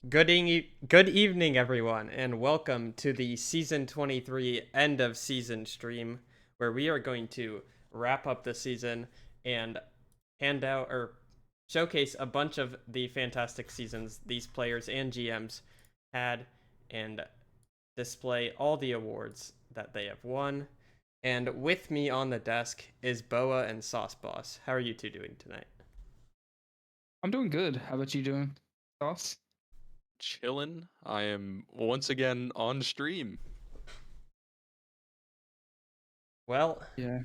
Good evening, everyone, and welcome to the season 23 end of season stream, where we are going to wrap up the season and hand out or showcase a bunch of the fantastic seasons these players and GMs had, and display all the awards that they have won. And with me on the desk is Boa and Sauce Boss. How are you two doing tonight? I'm doing good. How about you doing, Sauce? Chillin'. I am once again on stream. Well, Yeah.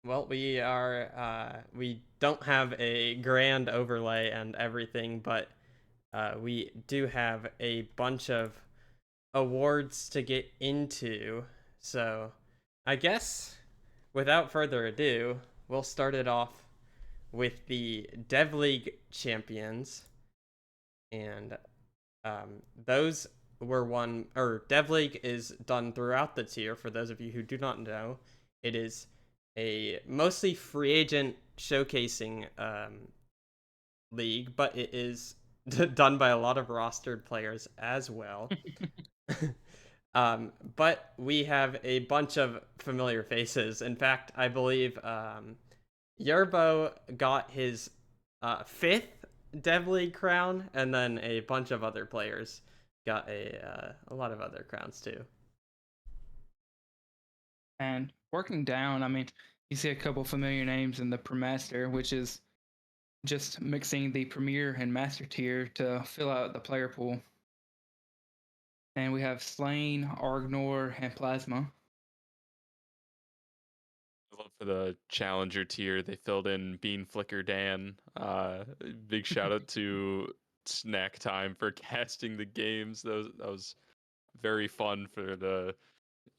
we don't have a grand overlay and everything, but we do have a bunch of awards to get into. So I guess without further ado, we'll start it off with the Dev League champions, and those were won. Or Dev League is done throughout the tier. For those of you who do not know, it is a mostly free agent showcasing league, but it is done by a lot of rostered players as well. But we have a bunch of familiar faces. In fact, I believe Yerbo got his fifth Dev League crown, and then a bunch of other players got a lot of other crowns too. And working down, I mean, you see a couple familiar names in the Premaster, which is just mixing the Premier and Master tier to fill out the player pool. And we have Slain, Argnor, and Plasma. I love for the challenger tier. They filled in Bean Flicker Dan. Big shout out to Snack Time for casting the games. That was very fun for the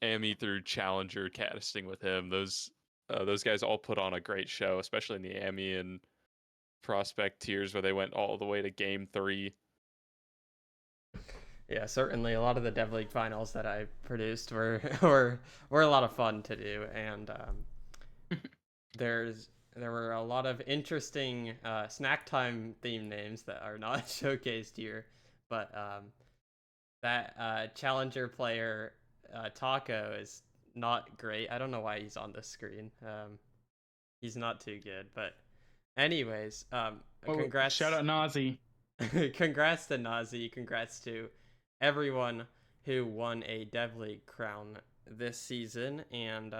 Ami through challenger casting with him. Those guys all put on a great show, especially in the Ami and prospect tiers where they went all the way to game 3. Yeah, certainly a lot of the Dev League finals that I produced were a lot of fun to do, and there were a lot of interesting snack time theme names that are not showcased here, but that challenger player Taco is not great. I don't know why he's on the screen. He's not too good, but anyways, Oh, shout congrats, out Nazi. congrats to Nazi. Congrats to everyone who won a Dev League crown this season, and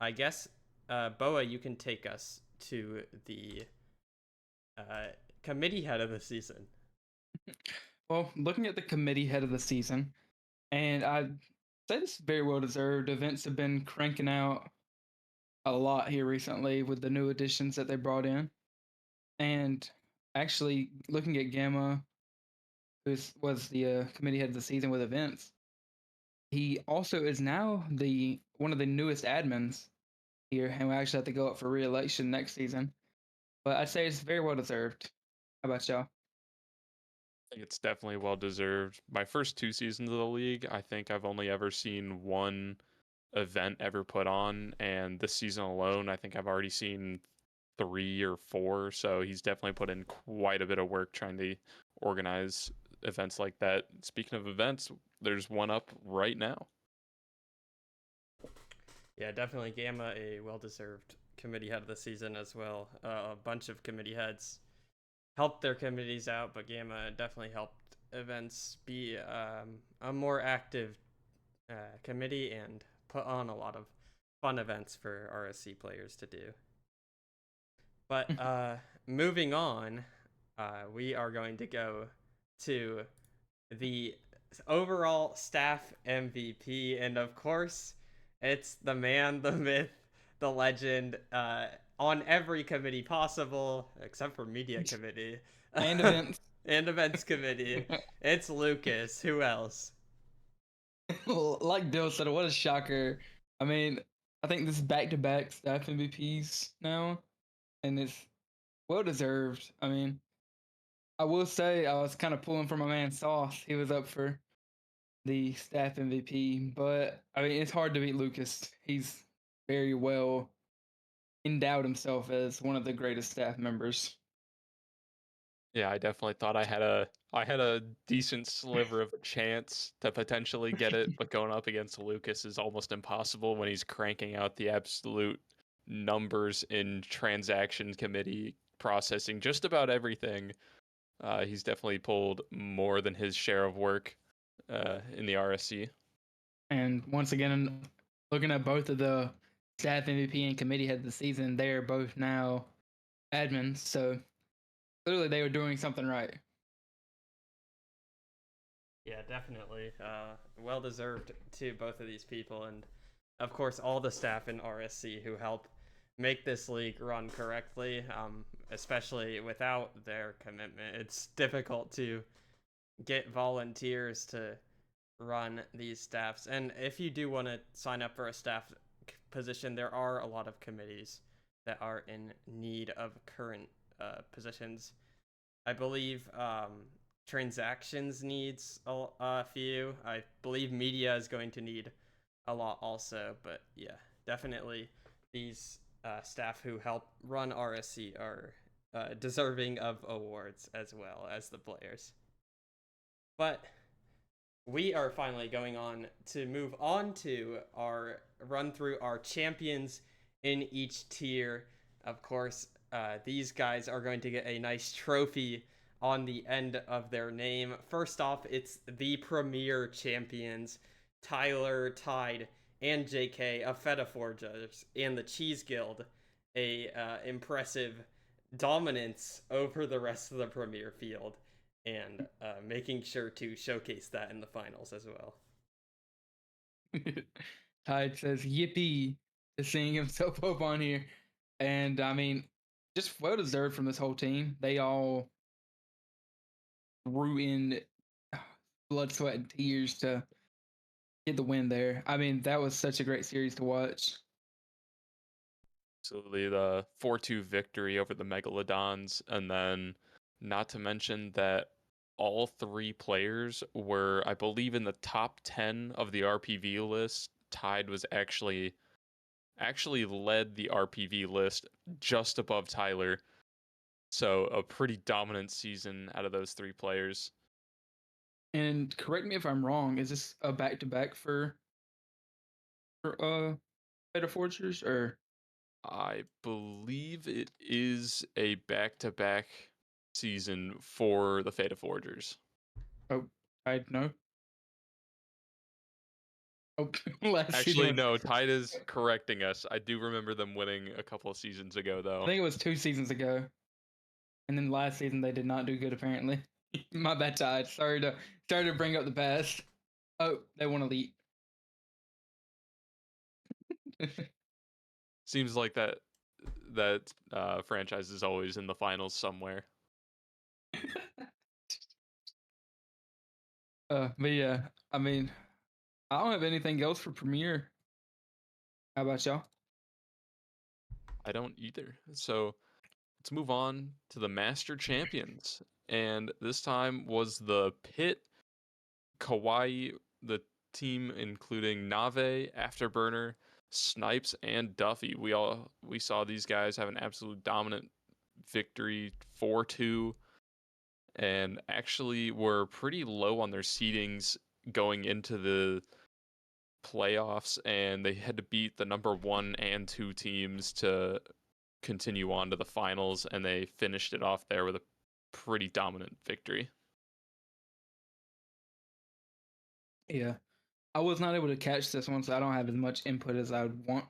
I guess Boa, you can take us to the committee head of the season. Well, looking at the committee head of the season, and I'd say this is very well deserved. Events have been cranking out a lot here recently with the new additions that they brought in. And actually, looking at Gamma, who was the committee head of the season with events, he also is now the one of the newest admins here, and we actually have to go up for re-election next season. But I'd say it's very well deserved. How about y'all? I think it's definitely well deserved. My first 2 seasons of the league, I think I've only ever seen one event ever put on, and this season alone, I think I've already seen 3 or 4. So he's definitely put in quite a bit of work trying to organize events like that. Speaking of events, there's one up right now. Yeah, definitely Gamma, a well-deserved committee head of the season as well. A bunch of committee heads helped their committees out, but Gamma definitely helped events be a more active committee and put on a lot of fun events for RSC players to do. But moving on, we are going to go to the overall staff MVP, and of course, it's the man, the myth, the legend, on every committee possible except for media committee And events. and events committee. It's Lucas. Who else? Like Dill said, what a shocker. I mean, I think this is back-to-back staff MVPs now, and it's well deserved. I mean, I will say I was kind of pulling for my man Sauce. He was up for the staff MVP, but I mean, it's hard to beat Lucas. He's very well endowed himself as one of the greatest staff members. Yeah, I definitely thought I had a decent sliver of a chance to potentially get it, but going up against Lucas is almost impossible when he's cranking out the absolute numbers in transaction committee processing just about everything. He's definitely pulled more than his share of work in the RSC. And once again, looking at both of the staff MVP and committee head of the season, they are both now admins. So clearly they were doing something right. Yeah, definitely. Well deserved to both of these people, and of course all the staff in RSC who help make this league run correctly. Especially without their commitment, it's difficult to get volunteers to run these staffs. And if you do want to sign up for a staff position, there are a lot of committees that are in need of current positions. I believe transactions needs a few. I believe media is going to need a lot also. But yeah, definitely these staff who help run RSC are deserving of awards as well as the players. But we are finally going on to move on to our run through our champions in each tier. Of course, these guys are going to get a nice trophy on the end of their name. First off, it's the premier champions, Tyler, Tide, and JK of Feta Forgers and the Cheese Guild. A impressive dominance over the rest of the premier field, and making sure to showcase that in the finals as well. Tide says yippee to seeing himself up on here. And I mean, just well deserved from this whole team. They all threw in blood, sweat, and tears to get the win there. I mean, that was such a great series to watch. Absolutely, the 4-2 victory over the Megalodons, and then not to mention that all three players were, I believe, in the top 10 of the RPV list. Tide was actually led the RPV list just above Tyler. So a pretty dominant season out of those three players. And correct me if I'm wrong, is this a back to back for Beta Forgers or I believe it is a back-to-back season for the Fate of Forgers. oh I know. Oh, last season Actually, was, no, Tide is correcting us. I do remember them winning a couple of seasons ago, I though. think it was 2 seasons ago. And then last season they did not do good apparently. My bad, Tide. Sorry to bring up the past. Oh, they won elite. Seems like that franchise is always in the finals somewhere. But yeah, I mean, I don't have anything else for Premiere. How about y'all? I don't either. So let's move on to the Master Champions. And this time was the Pit, Kawaii, the team including Nave, Afterburner, Snipes, and Duffy. We saw these guys have an absolute dominant victory 4-2, and actually were pretty low on their seedings going into the playoffs, and they had to beat the number 1 and 2 teams to continue on to the finals, and they finished it off there with a pretty dominant victory. Yeah. I was not able to catch this one, so I don't have as much input as I would want.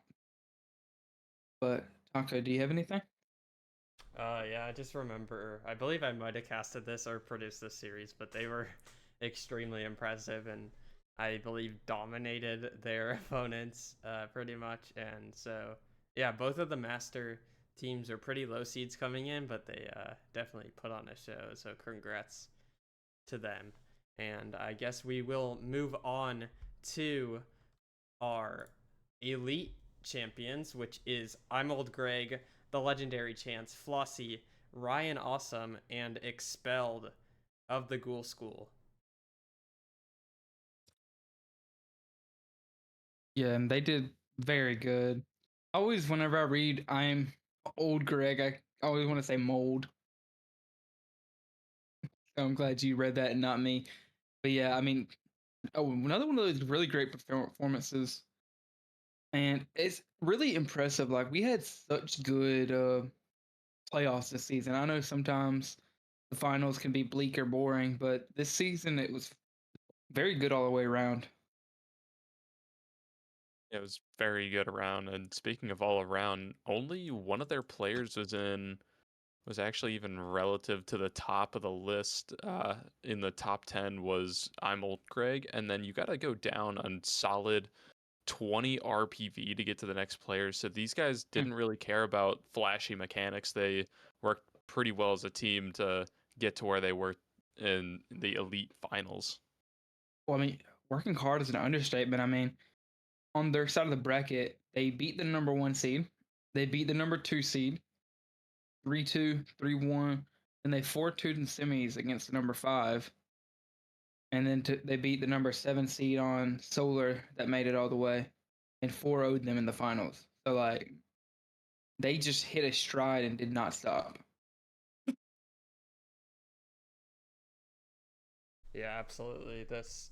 But Taco, do you have anything? Yeah, I just remember, I believe I might have casted this or produced this series, but they were extremely impressive and I believe dominated their opponents pretty much. And so, yeah, both of the master teams are pretty low seeds coming in, but they definitely put on a show. So, congrats to them. And I guess we will move on to our elite champions, which is I'm Old Greg, the legendary Chance, Flossie, Ryan Awesome, and Expelled of the Ghoul School. Yeah, and they did very good. Always, whenever I read I'm Old Greg, I always want to say mold. I'm glad you read that and not me. But yeah, I mean, another one of those really great performances, and it's really impressive. Like we had such good playoffs this season. I know sometimes the finals can be bleak or boring, but this season it was very good all the way around. It was very good around. And speaking of all around, only one of their players was actually even relative to the top of the list. In the top 10 was I'm Old Greg, and then you got to go down on solid 20 RPV to get to the next player. So these guys Hmm. didn't really care about flashy mechanics. They worked pretty well as a team to get to where they were in the elite finals. Well, I mean, working hard is an understatement. I mean, on their side of the bracket, they beat the number 1 seed, they beat the number 2 seed, 3-2, 3-1, and they 4-2 in semis against the number 5. And then they beat the number 7 seed on Solar that made it all the way, and 4-0'd them in the finals. So like they just hit a stride and did not stop. Yeah, absolutely. This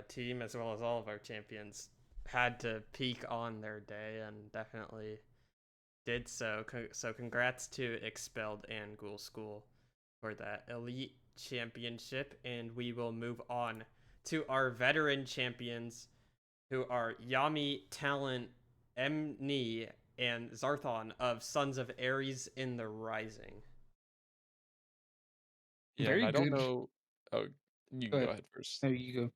team, as well as all of our champions, had to peak on their day and definitely did so. So congrats to Expelled and Ghoul School for that elite championship, and we will move on to our veteran champions, who are Yami, Talent, Emni, and Zarthon of Sons of Ares in the Rising. Yeah, and Very I don't good. know. Oh, you Go can go ahead. ahead first. There you go.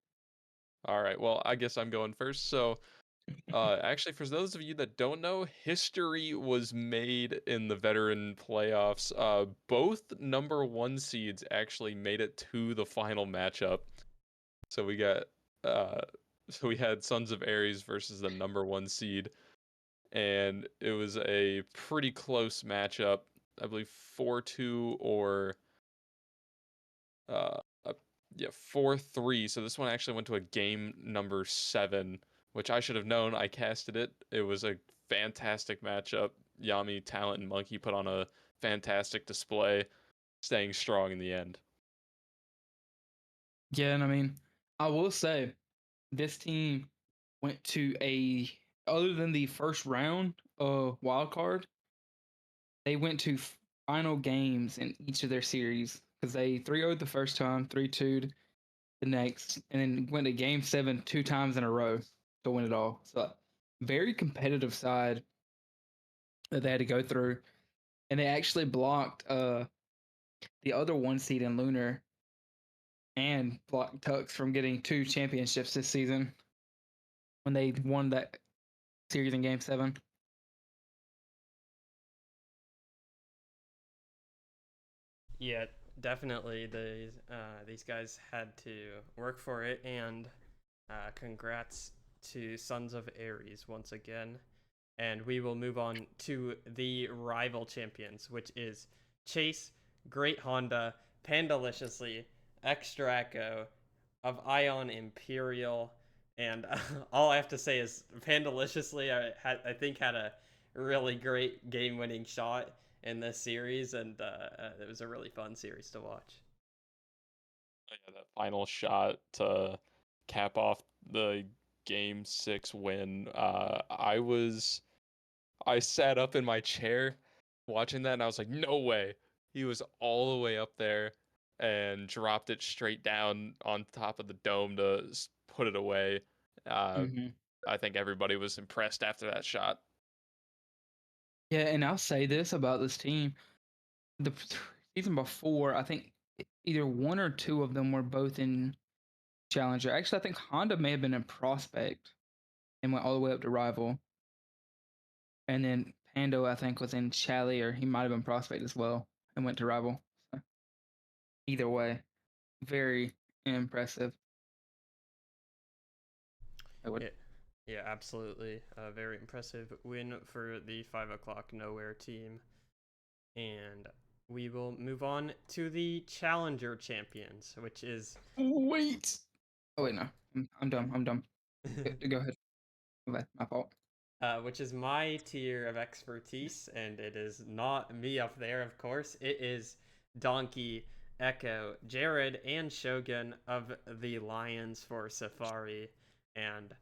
All right. Well, I guess I'm going first. So, actually, for those of you that don't know, history was made in the veteran playoffs. Both number 1 seeds actually made it to the final matchup. So we got, uh, so we had Sons of Ares versus the number 1 seed, and it was a pretty close matchup. I believe 4-2 or uh, uh, yeah, 4-3. So this one actually went to a game number 7, which I should have known. I casted it. It was a fantastic matchup. Yami, Talent, and Monkey put on a fantastic display, staying strong in the end. Yeah, and I mean, I will say this team went to a other than the first round wild card, they went to final games in each of their series because they 3-0'd the first time, 3-2'd the next, and then went to game 7 2 times in a row to win it all. So very competitive side that they had to go through, and they actually blocked the other 1 seed in Lunar and blocked Tux from getting 2 championships this season when they won that series in game 7. Yeah, definitely. These guys had to work for it, and congrats to Sons of Ares once again. And we will move on to the rival champions, which is Chase, Great Honda, Pandaliciously, Extraco, of Ion Imperial, and all I have to say is Pandaliciously, I think had a really great game-winning shot in this series, and it was a really fun series to watch. Yeah, that final shot to cap off the game 6 win. I sat up in my chair watching that, and I was like, no way. He was all the way up there and dropped it straight down on top of the dome to put it away. Uh, Mm-hmm. I think everybody was impressed after that shot. Yeah, and I'll say this about this team: the season before, I think either one or two of them were both in Challenger. Actually, I think Honda may have been in Prospect and went all the way up to Rival, and then Pando, I think, was in Chally, or he might have been Prospect as well and went to Rival. So, either way, very impressive. I would. Yeah, yeah, absolutely. A very impressive win for the 5 o'clock nowhere team. And we will move on to the Challenger champions, which is Wait. Oh wait, no, I'm dumb. I'm dumb. Go ahead. My fault. which is my tier of expertise, and it is not me up there, of course. It is Donkey, Echo, Jared, and Shogun of the Lions for Safari. And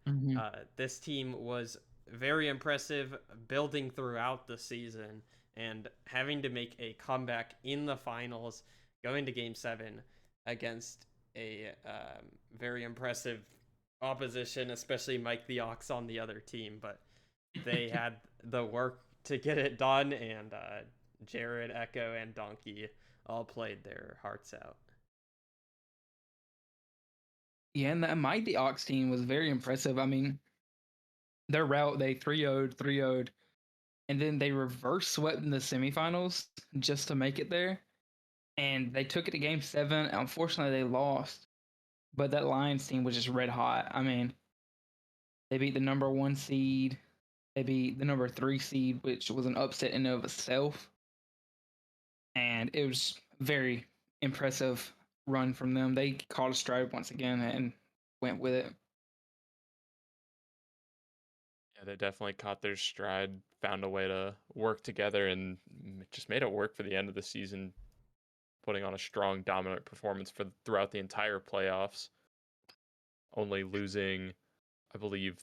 this team was very impressive, building throughout the season and having to make a comeback in the finals, going to Game 7 against a very impressive opposition, especially Mike the Ox on the other team. But they had the work to get it done, and Jared, Echo, and Donkey all played their hearts out. Yeah, and that Mike the Ox team was very impressive. I mean, their route, they 3-0'd, and then they reverse swept in the semifinals just to make it there. And they took it to Game 7. Unfortunately, they lost. But that Lions team was just red hot. I mean, they beat the number 1 seed. They beat the number 3 seed, which was an upset in and of itself. And it was very impressive run from them. They caught a stride once again and went with it. Yeah, they definitely caught their stride, found a way to work together, and just made it work for the end of the season, putting on a strong, dominant performance throughout the entire playoffs. Only losing, I believe,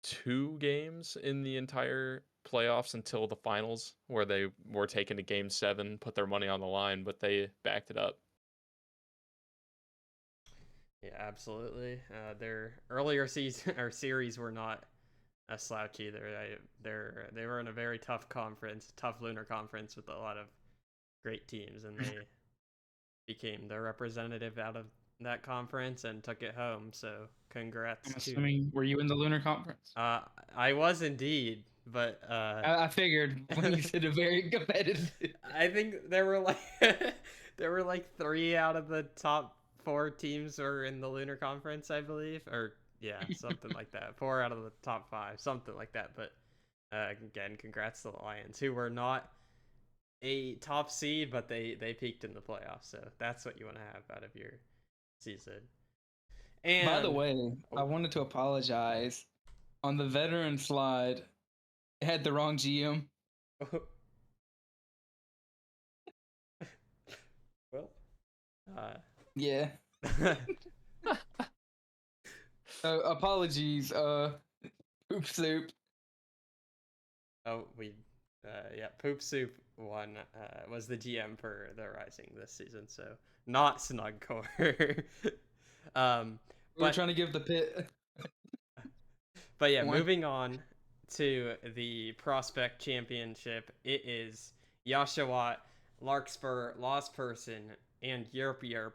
2 games in the entire playoffs until the finals, where they were taken to Game 7, put their money on the line, but they backed it up. Yeah, absolutely. Their earlier season or series were not a slouch either. They were in a very tough conference, tough lunar conference with a lot of great teams, and they became the representative out of that conference and took it home. So congrats I'm to. assuming, were you in the Lunar Conference? I was indeed, but I figured when you said a very competitive. I think there were like there were like 3 out of the top 4 teams were in the Lunar Conference, I believe, or yeah, something like that. 4 out of the top 5, something like that. But again, congrats to the Lions, who were not a top seed, but they peaked in the playoffs. So that's what you want to have out of your season. And By the way, I wanted to apologize. On the veteran slide, it had the wrong GM. well, Yeah. Apologies, Poop Soup. Oh, yeah, Poop Soup was the GM for the Rising this season, so not Snugcore. We were trying to give the pit. But yeah, moving on to the Prospect Championship, it is Yashawat, Larkspur, Lost Person, and Yerp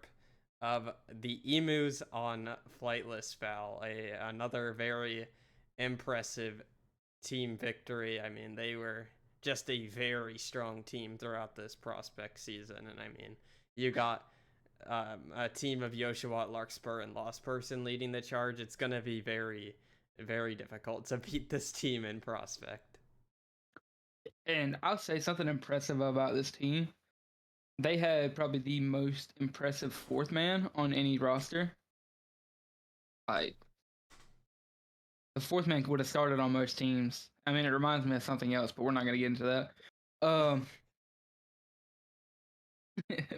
of the Emus on Flightless Foul. Another very impressive team victory. I mean, they were just a very strong team throughout this Prospect season, and I mean, you got a team of Yoshawat, Larkspur, and Lost Person leading the charge. It's gonna be very, very difficult to beat this team in Prospect. And I'll say something impressive about this team. They had probably the most impressive 4th man on any roster. Like, the 4th man would have started on most teams. I mean, it reminds me of something else, but we're not going to get into that.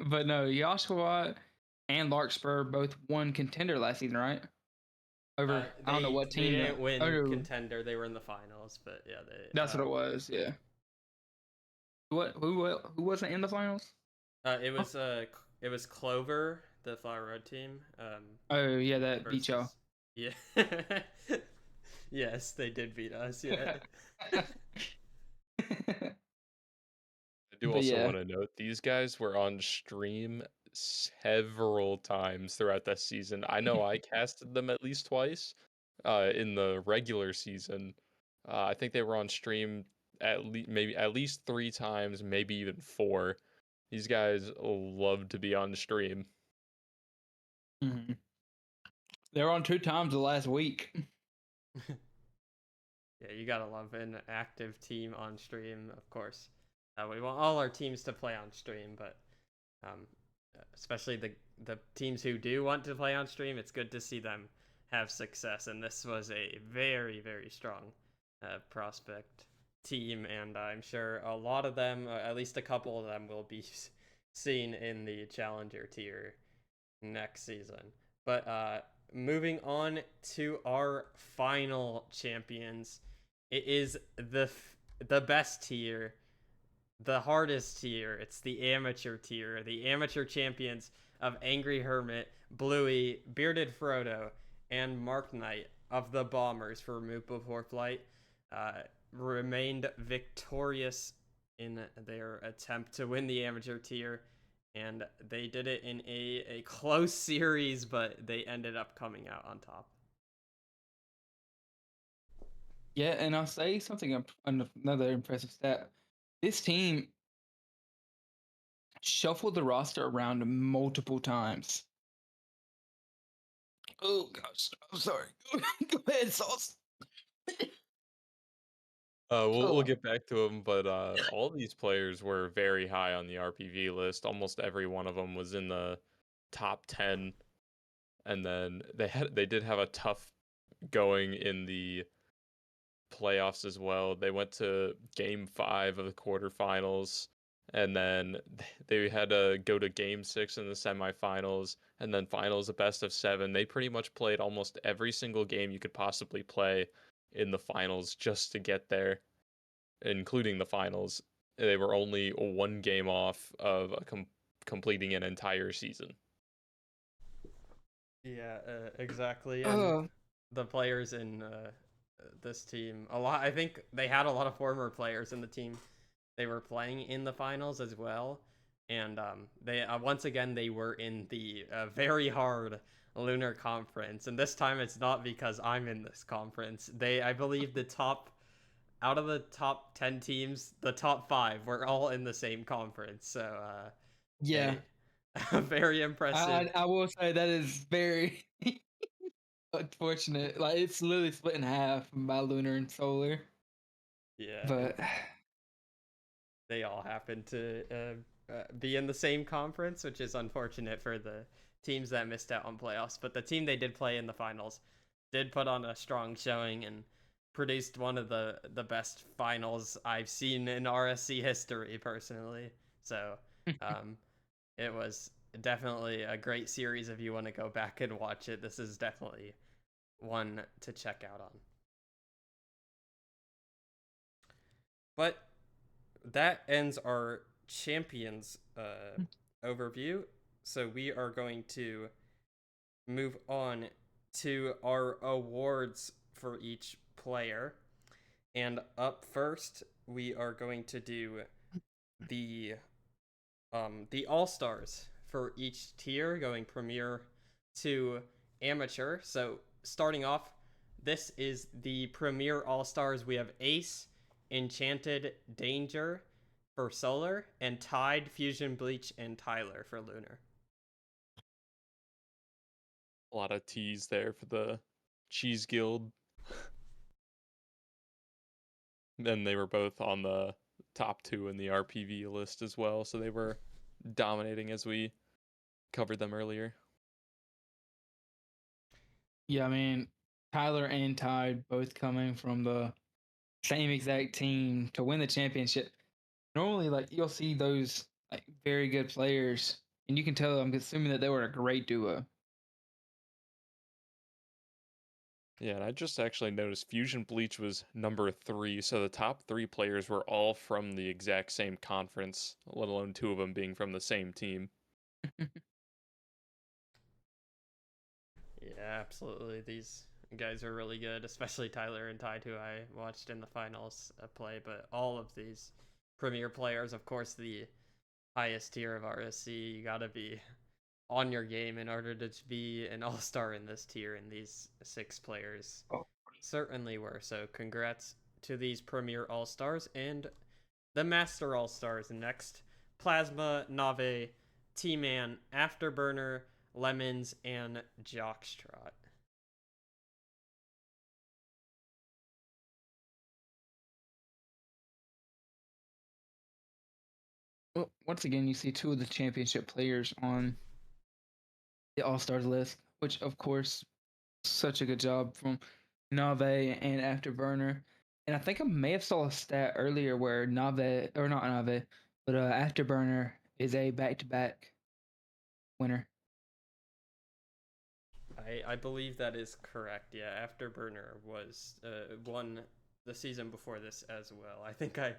But no, Yashawat and Larkspur both won contender last season, right? Over, I don't know what team. They didn't win contender. They were in the finals, but yeah, that's what it was. Yeah. Who wasn't in the finals? It was Clover, the Flower Road team. Oh yeah, that beat y'all. Yeah. Yes, they did beat us. Yeah. I do also want to note these guys were on stream several times throughout that season. I know I casted them at least twice in the regular season. I think they were on stream at least 3 times, maybe even 4. These guys love to be on stream. Mm-hmm. They're on 2 times the last week. Yeah, you gotta love an active team on stream, of course. We want all our teams to play on stream, but especially the teams who do want to play on stream, it's good to see them have success. And this was a very, very strong Prospect team, and I'm sure a lot of them, at least a couple of them, will be seen in the challenger tier next season. But moving on to our final champions, it is the best tier, the hardest tier. It's the amateur tier, the amateur champions of Angry Hermit, Bluey, Bearded Frodo, and Mark Knight of the Bombers for Move Before Flight remained victorious in their attempt to win the amateur tier, and they did it in a close series, but they ended up coming out on top. Yeah, and I'll say something, another impressive stat. This team shuffled the roster around multiple times. Oh gosh, I'm sorry. Go ahead, Sauce. We'll get back to them, but all these players were very high on the RPV list. Almost every one of them was in the top 10, and then they did have a tough going in the playoffs as well. They went to game 5 of the quarterfinals, and then they had to go to game 6 in the semifinals, and then finals, a best of 7. They pretty much played almost every single game you could possibly play in the finals just to get there, including the finals. They were only one game off of completing an entire season. Yeah, exactly. And the players in this team, a lot. I think they had a lot of former players in the team. They were playing in the finals as well, and they once again they were in the very hard Lunar Conference. And this time it's not because I'm in this conference. I believe, the top out of the top 10 teams, the top 5 were all in the same conference. So Yeah, very impressive. I will say that is very unfortunate. Like it's literally split in half by lunar and solar. Yeah, But they all happen to be in the same conference, which is unfortunate for the teams that missed out on playoffs. But the team they did play in the finals did put on a strong showing and produced one of the best finals I've seen in RSC history, personally. So it was definitely a great series. If you want to go back and watch it, this is definitely one to check out on. But that ends our champions overview. So we are going to move on to our awards for each player. And up first, we are going to do the all-stars for each tier, going premier to amateur. So starting off, this is the premier all-stars. We have Ace, Enchanted, Danger for Solar, and Tide, Fusion, Bleach, and Tyler for Lunar. A lot of T's there for the Cheese Guild. And they were both on the top 2 in the RPV list as well, so they were dominating as we covered them earlier. yeah, I mean, Tyler and Tide both coming from the same exact team to win the championship. Normally, like you'll see those like very good players, and you can tell. I'm assuming that they were a great duo. Yeah, and I just actually noticed Fusion Bleach was number 3, so the top 3 players were all from the exact same conference, let alone 2 of them being from the same team. Yeah, absolutely. These guys are really good, especially Tyler and Tide, who I watched in the finals play. But all of these premier players, of course, the highest tier of RSC, you gotta be on your game in order to be an all-star in this tier, and these 6 players certainly were. So congrats to these premier all-stars. And the master all-stars next: Plasma, Nave, T-Man, Afterburner, Lemons, and Jockstrot. Well, once again, you see 2 of the championship players on the All Stars list, which of course, such a good job from Nave and Afterburner. And I think I may have saw a stat earlier where Nave, or not Nave, but Afterburner is a back-to-back winner. I believe that is correct. Yeah, Afterburner was won the season before this as well. I think I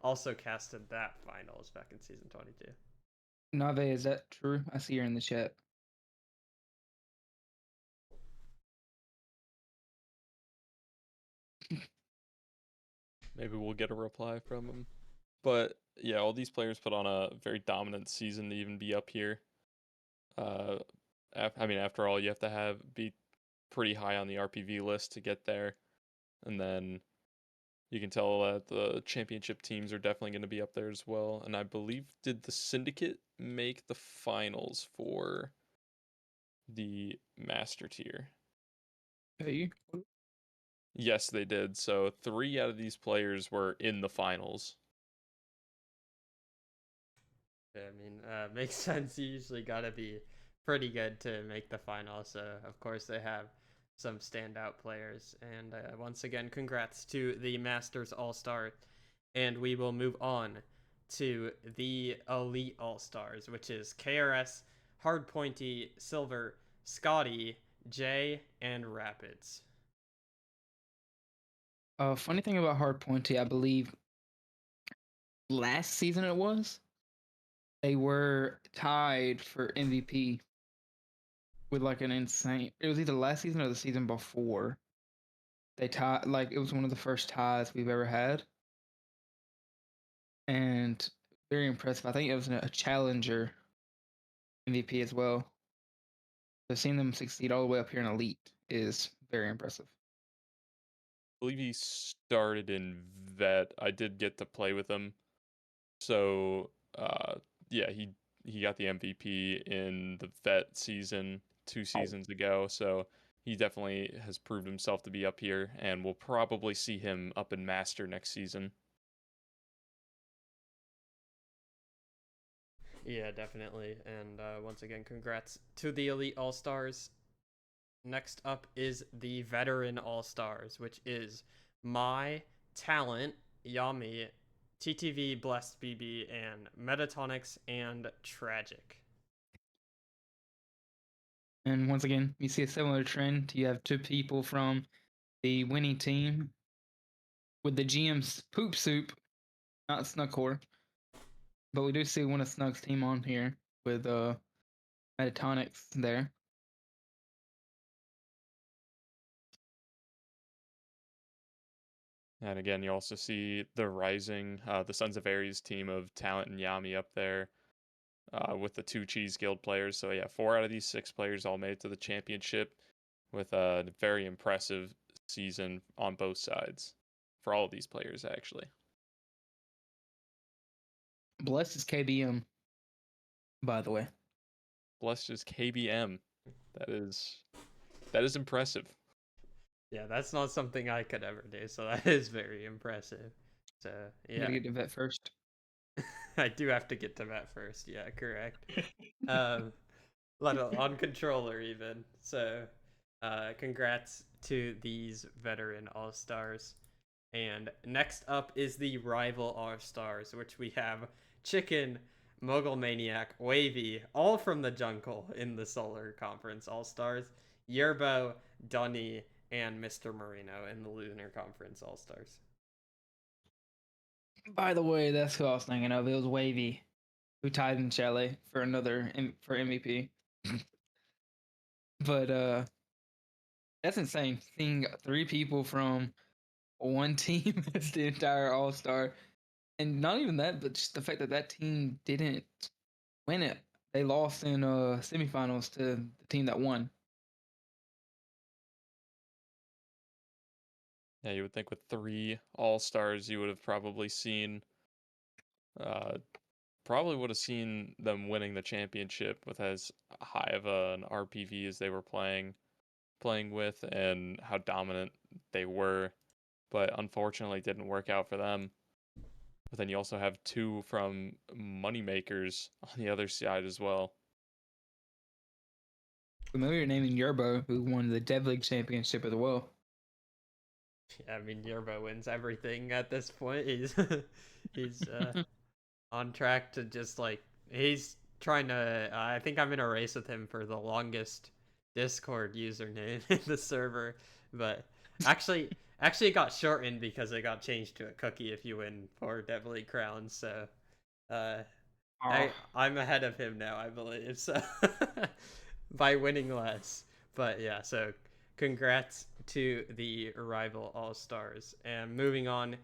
also casted that finals back in season 22. Nave, is that true? I see her in the chat. Maybe we'll get a reply from him. But yeah, all these players put on a very dominant season to even be up here. I mean, after all, you have to be pretty high on the RPV list to get there, and then you can tell that the championship teams are definitely going to be up there as well. And I believe, did the Syndicate make the finals for the Master tier? Hey. Yes, they did. So 3 out of these players were in the finals. I mean, makes sense. You usually gotta be pretty good to make the final. So of course they have some standout players. And once again, congrats to the Masters All Star. And we will move on to the Elite All Stars, which is KRS, Hard Pointy, Silver, Scotty, Jay, and Rapids. Funny thing about Hard Pointy, I believe last season they were tied for MVP with like an insane. It was either last season or the season before. They tied, like it was one of the first ties we've ever had, and very impressive. I think it was a challenger MVP as well. So seeing them succeed all the way up here in Elite is very impressive. I believe he started in vet. I did get to play with him. So, yeah, he got the MVP in the vet season 2 seasons ago. So he definitely has proved himself to be up here, and we'll probably see him up in Master next season. Yeah, definitely. And once again, congrats to the Elite All Stars. Next up is the Veteran All Stars, which is My, Talent, Yami, TTV, Blessed BB, and Metatonics and Tragic. And once again, you see a similar trend. You have 2 people from the winning team with the GM's poop soup, not Snugcore. But we do see one of Snug's team on here with Metatonics there. And again, you also see the Rising, the Sons of Ares team of Talent and Yami up there with the 2 Cheese Guild players. So yeah, 4 out of these 6 players all made it to the championship with a very impressive season on both sides for all of these players, actually. Blessed is KBM, by the way. Blessed is KBM. That is impressive. Yeah, that's not something I could ever do, so that is very impressive. So, You yeah. gotta get to vet first. I do have to get to that first. Yeah, correct. Let on controller even. So, congrats to these veteran all stars. And next up is the rival all stars, which we have Chicken, Mogul Maniac, Wavy, all from the jungle in the Solar Conference all stars. Yerbo, Dunny, and Mr. Marino in the Lunar Conference all stars. By the way, that's who I was thinking of. It was Wavy, who tied in Chalet for for MVP. But that's insane. Seeing 3 people from one team as the entire All Star, and not even that, but just the fact that that team didn't win it. They lost in semifinals to the team that won. Yeah, you would think with 3 all-stars, you would have probably seen, probably would have seen them winning the championship with as high of an RPV as they were playing with, and how dominant they were. But unfortunately, it didn't work out for them. But then you also have 2 from Moneymakers on the other side as well. Familiar name in Yerbo, who won the Dev League championship as well. Yeah, I mean Yerbo wins everything at this point. He's on track to just like He's trying to. I think I'm in a race with him for the longest Discord username in the server, but actually it got shortened because it got changed to a cookie if you win 4 Deadly Crowns. So uh, Oh, I'm ahead of him now, I believe. So by winning less, but yeah. So congrats to the rival All Stars, and moving on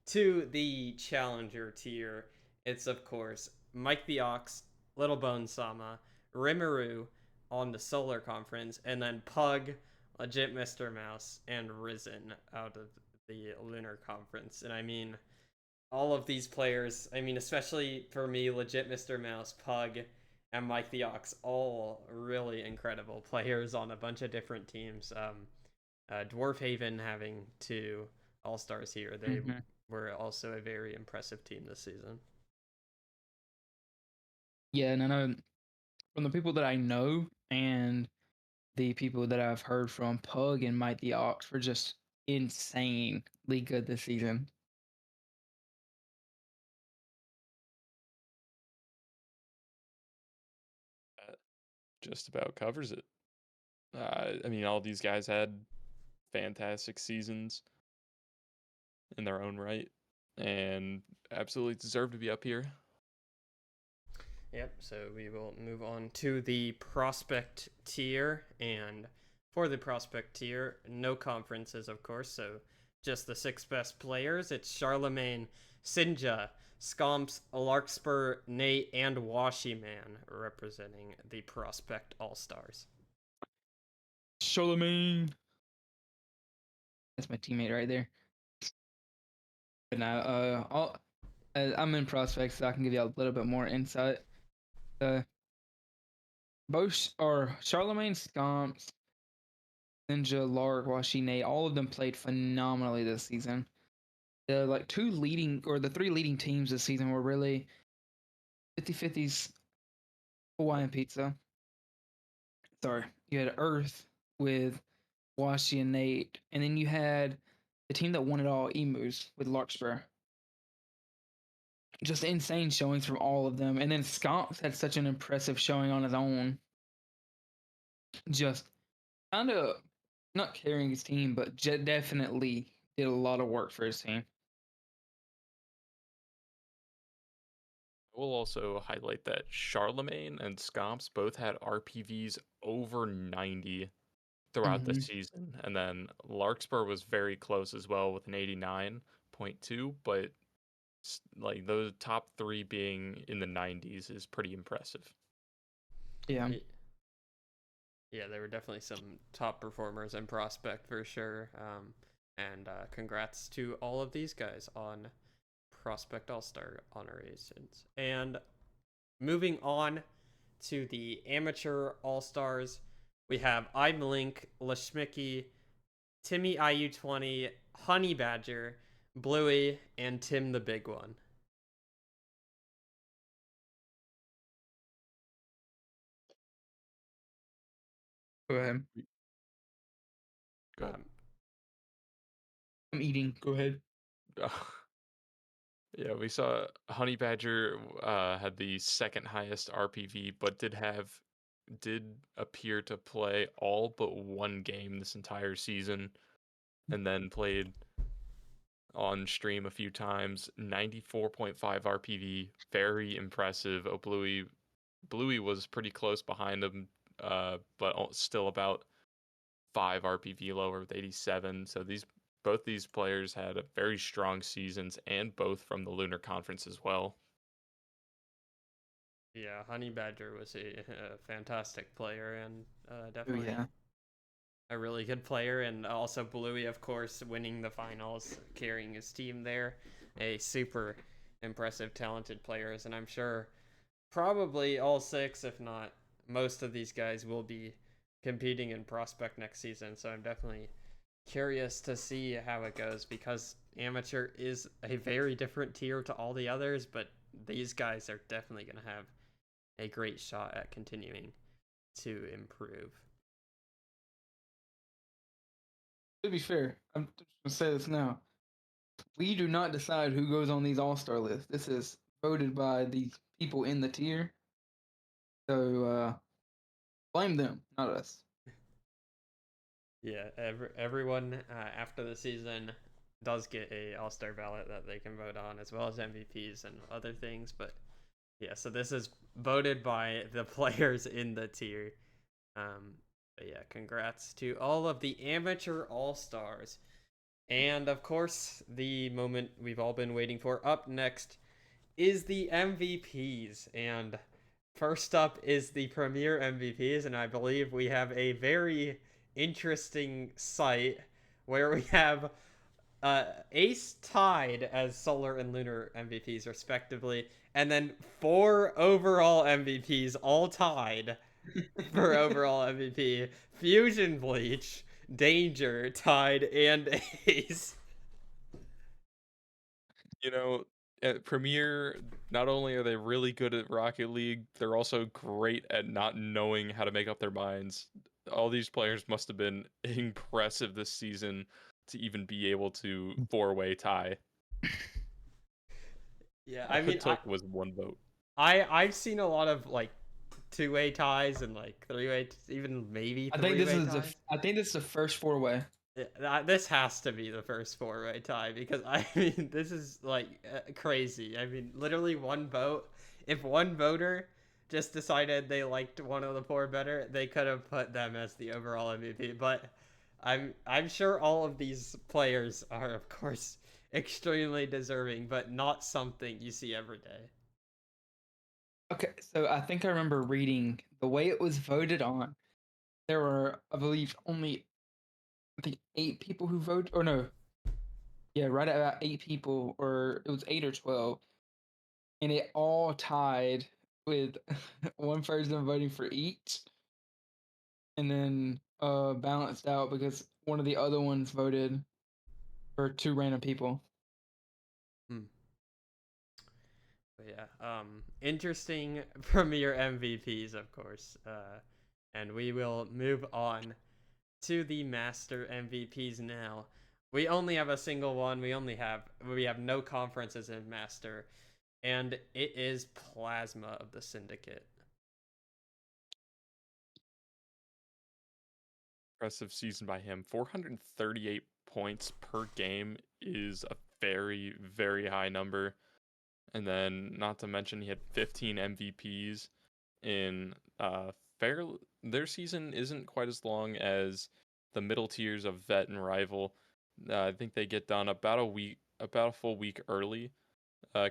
to the Challenger tier. It's of course Mike the Ox, Little Bone Sama, Rimuru on the Solar Conference, and then Pug, Legit Mr. Mouse, and Risen out of the Lunar Conference. And I mean, all of these players, I mean, especially for me, Legit Mr. Mouse, Pug, and Mike the Ox, all really incredible players on a bunch of different teams. Dwarf Haven having 2 All-Stars here. They mhm. were also a very impressive team this season. Yeah, and I know from the people that I know and the people that I've heard from, Pug and Mike the Ox were just insanely good this season. That just about covers it. I mean, all these guys had fantastic seasons in their own right, and absolutely deserve to be up here. Yep, so we will move on to the prospect tier. And for the prospect tier, no conferences, of course, so just the 6 best players. It's Charlemagne, Sinja, Scomps, Larkspur, Nate, and Washyman representing the prospect All Stars. Charlemagne. That's my teammate right there. But now, I'm in prospects, so I can give you a little bit more insight. Uh, both are Charlemagne, Scomps, Ninja, Lark, Washi, Nate. All of them played phenomenally this season. The the 3 leading teams this season were really 50-50s Hawaiian Pizza. Sorry, you had Earth with Washi and Nate, and then you had the team that won it all, Emus, with Larkspur. Just insane showings from all of them. And then Scomps had such an impressive showing on his own. Just kind of not carrying his team, but definitely did a lot of work for his team. I will also highlight that Charlemagne and Scomps both had RPVs over 90 throughout the Mm-hmm. season. And then Larkspur was very close as well with an 89.2, but like those top 3 being in the 90s is pretty impressive. Yeah. Yeah, there were definitely some top performers in prospect for sure. And congrats to all of these guys on prospect all-star honorations. And moving on to the amateur all-stars, we have I'm Link, Lashmiki, Timmy IU20, Honey Badger, Bluey, and Tim the Big One. Go ahead. Go ahead. I'm eating. Go ahead. Yeah, we saw Honey Badger had the second highest RPV, but did appear to play all but one game this entire season, and then played on stream a few times. 94.5 RPV, very impressive. Oh, Bluey was pretty close behind him, but still about 5 RPV lower with 87. So both these players had a very strong seasons, and both from the Lunar Conference as well. Yeah, Honey Badger was a fantastic player and Oh, definitely yeah. a really good player. And also Bluey, of course, winning the finals, carrying his team there. A super impressive, talented players. And I'm sure probably all 6, if not most of these guys, will be competing in Prospect next season. So I'm definitely curious to see how it goes because amateur is a very different tier to all the others, but these guys are definitely going to have a great shot at continuing to improve. To be fair, I'm just gonna say this now. We do not decide who goes on these all-star lists. This is voted by the people in the tier. So blame them, not us. Yeah, everyone after the season does get a All-Star ballot that they can vote on, as well as MVPs and other things. But yeah, so this is voted by the players in the tier. But yeah, congrats to all of the amateur All-Stars. And of course, the moment we've all been waiting for. Up next is the MVPs. And first up is the Premier MVPs. And I believe we have a very interesting sight where we have Ace tied as Solar and Lunar MVPs, respectively. And then 4 overall MVPs all tied for overall MVP. Fusion Bleach, Danger, Tide, and Ace. You know, at Premier, not only are they really good at Rocket League, they're also great at not knowing how to make up their minds. All these players must have been impressive this season to even be able to four-way tie. Yeah, All I mean, it took was one vote. I've seen a lot of like 2-way ties and like 3-way, even maybe I think this 3-way is ties. I think this is the first 4-way. Yeah, this has to be the first 4-way tie because I mean this is like crazy. I mean, literally one vote. If one voter just decided they liked one of the 4 better, they could have put them as the overall MVP. But I'm sure all of these players are, of course, extremely deserving, but not something you see every day. Okay, so I think I remember reading the way it was voted on. There were, I believe, only I think 8 people who voted, or no, yeah, right at about 8 people, or it was 8 or 12, and it all tied with one person voting for each, and then balanced out because one of the other ones voted for 2 random people. But yeah, interesting Premier MVPs, of course. And we will move on to the Master MVPs now. We only have a single one. We have no conferences in Master, and it is Plasma of the Syndicate. Impressive season by him. 438 points per game is a very, very high number. And then, not to mention, he had 15 MVPs in fair. Their season isn't quite as long as the middle tiers of Vet and Rival. I think they get done about a full week early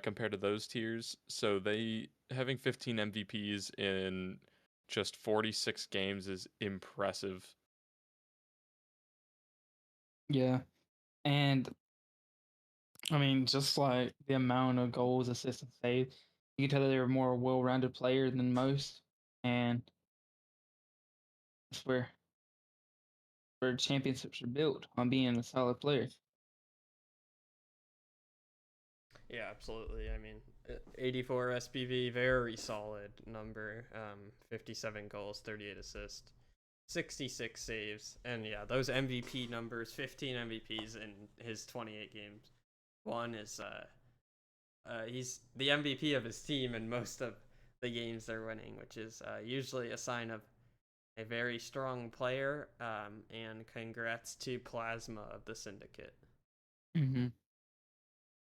compared to those tiers. So they having 15 MVPs in just 46 games is impressive. Yeah, and I mean, just like the amount of goals, assists, and saves, you can tell that they're a more well-rounded player than most, and that's where championships are built on being a solid player. Yeah, absolutely. I mean, 84 SPV, very solid number. 57 goals, 38 assists, 66 saves, and yeah, those MVP numbers, 15 MVPs in his 28 games. One is he's the MVP of his team in most of the games they're winning, which is usually a sign of a very strong player. And congrats to Plasma of the Syndicate. Mm-hmm.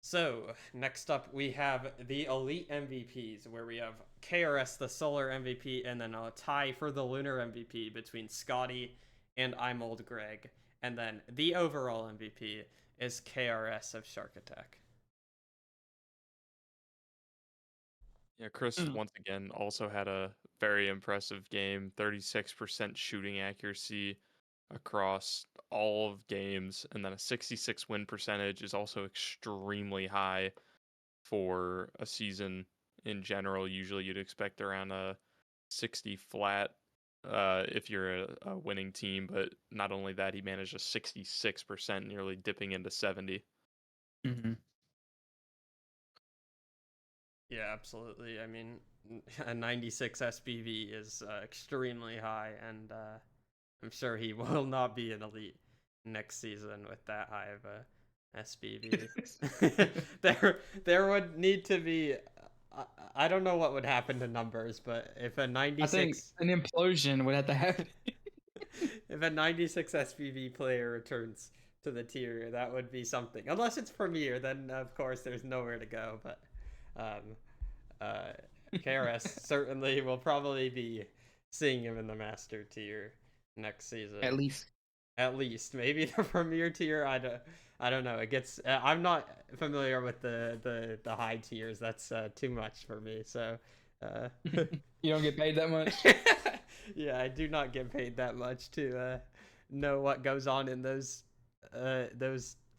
So, next up, we have the Elite MVPs, where we have KRS, the Solar MVP, and then a tie for the Lunar MVP between Scotty and I'm Old Greg. And then the overall MVP is KRS of Shark Attack. Yeah, Chris once again also had a very impressive game. 36% shooting accuracy across all of games, and then a 66 win percentage is also extremely high for a season in general. Usually you'd expect around a 60 flat if you're a winning team, but not only that, he managed a 66%, nearly dipping into 70. Mm-hmm. Yeah, absolutely. I mean, a 96 SPV is extremely high, and I'm sure he will not be an elite next season with that high of a SPV. there would need to be I don't know what would happen to numbers, but if a I think 96 an implosion would have to happen. if a 96 SPV player returns to the tier, that would be something. Unless it's Premier, then of course there's nowhere to go. But um, uh, KRS certainly will probably be seeing him in the Master tier next season. At least. At least maybe the Premier tier. I don't know. It gets. I'm not familiar with the high tiers. That's too much for me. So. You don't get paid that much. Yeah, I do not get paid that much to know what goes on in those